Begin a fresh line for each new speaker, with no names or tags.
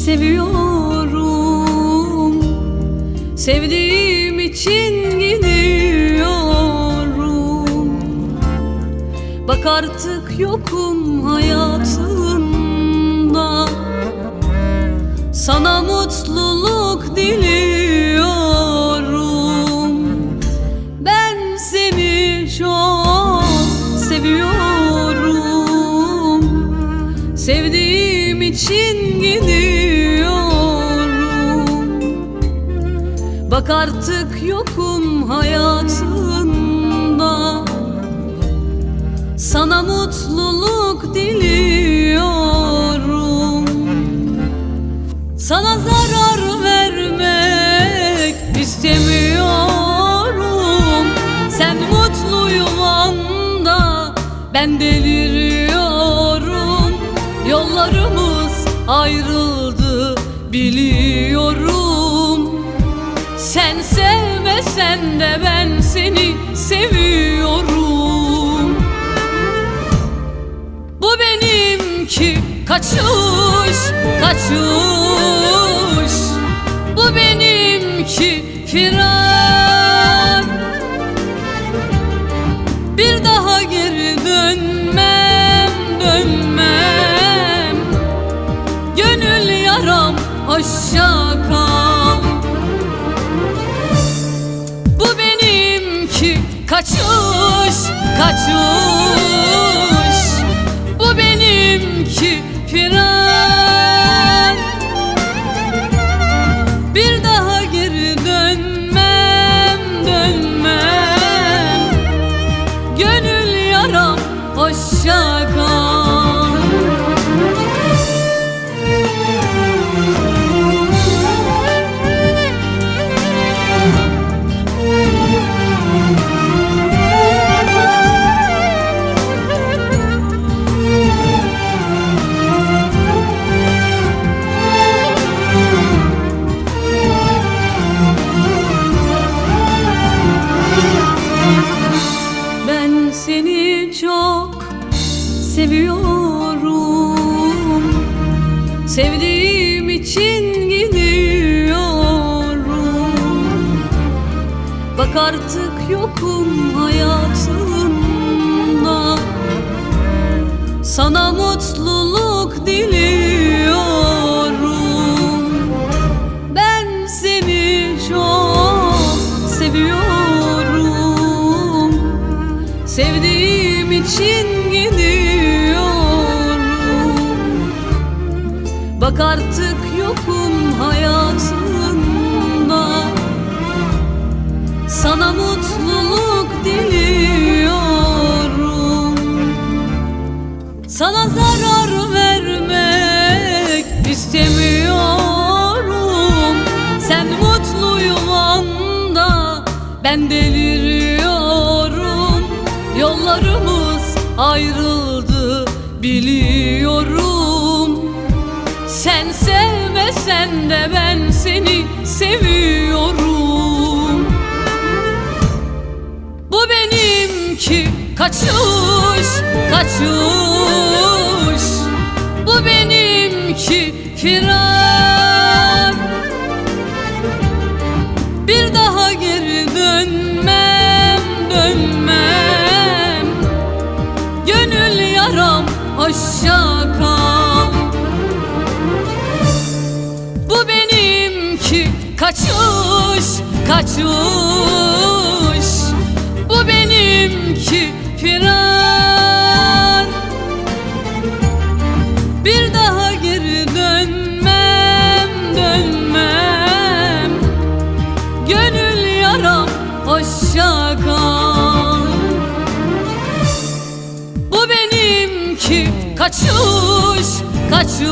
seviyorum. Sevdiğim için gidiyorum. Bak artık yokum hayatında. Sana mutluluk diliyorum. Ben seni çok seviyorum. Sevdiğim için gidiyorum. Bak artık yokum hayatında. Sana mutluluk diliyorum. Sana zarar vermek istemiyorum. Sen mutlu yuvanda, ben deliriyorum. Yollarımız ayrıldı biliyorum. Sen sevmesen de ben seni seviyorum. Bu benimki kaçış, kaçış. Bu benimki firar. Bir daha geri dönmem, dönmem. Gönül yaram hoşça kal. Bu benimki kaçış, kaçış. Bu benimki firar. Bir daha geri dönmem, dönmem. Gönül yaram hoşça kal. Ben seni çok seviyorum. Sevdiğim için gidiyorum. Bak artık yokum hayatında. Sana mutluluk diliyorum. Ben seni çok seviyorum. Sevdiğim için gidiyorum. Bak artık yokum hayatında. Sana mutluluk diliyorum. Sana zarar vermek istemiyorum. Sen mutlu yuvanda, ben deliriyorum. Yollarımız ayrıldı biliyorum. Sen sevmesen de ben seni seviyorum. Bu benimki kaçış, kaçış. Bu benimki firar. Bir daha geri dönmem, dönmem. Gönül yaram hoşça kal. Bu benimki kaçış, kaçış. Bu benimki firar. Bir daha geri dönmem, dönmem. Gönül yaram hoşça kal. Bu benimki kaçış, kaçış.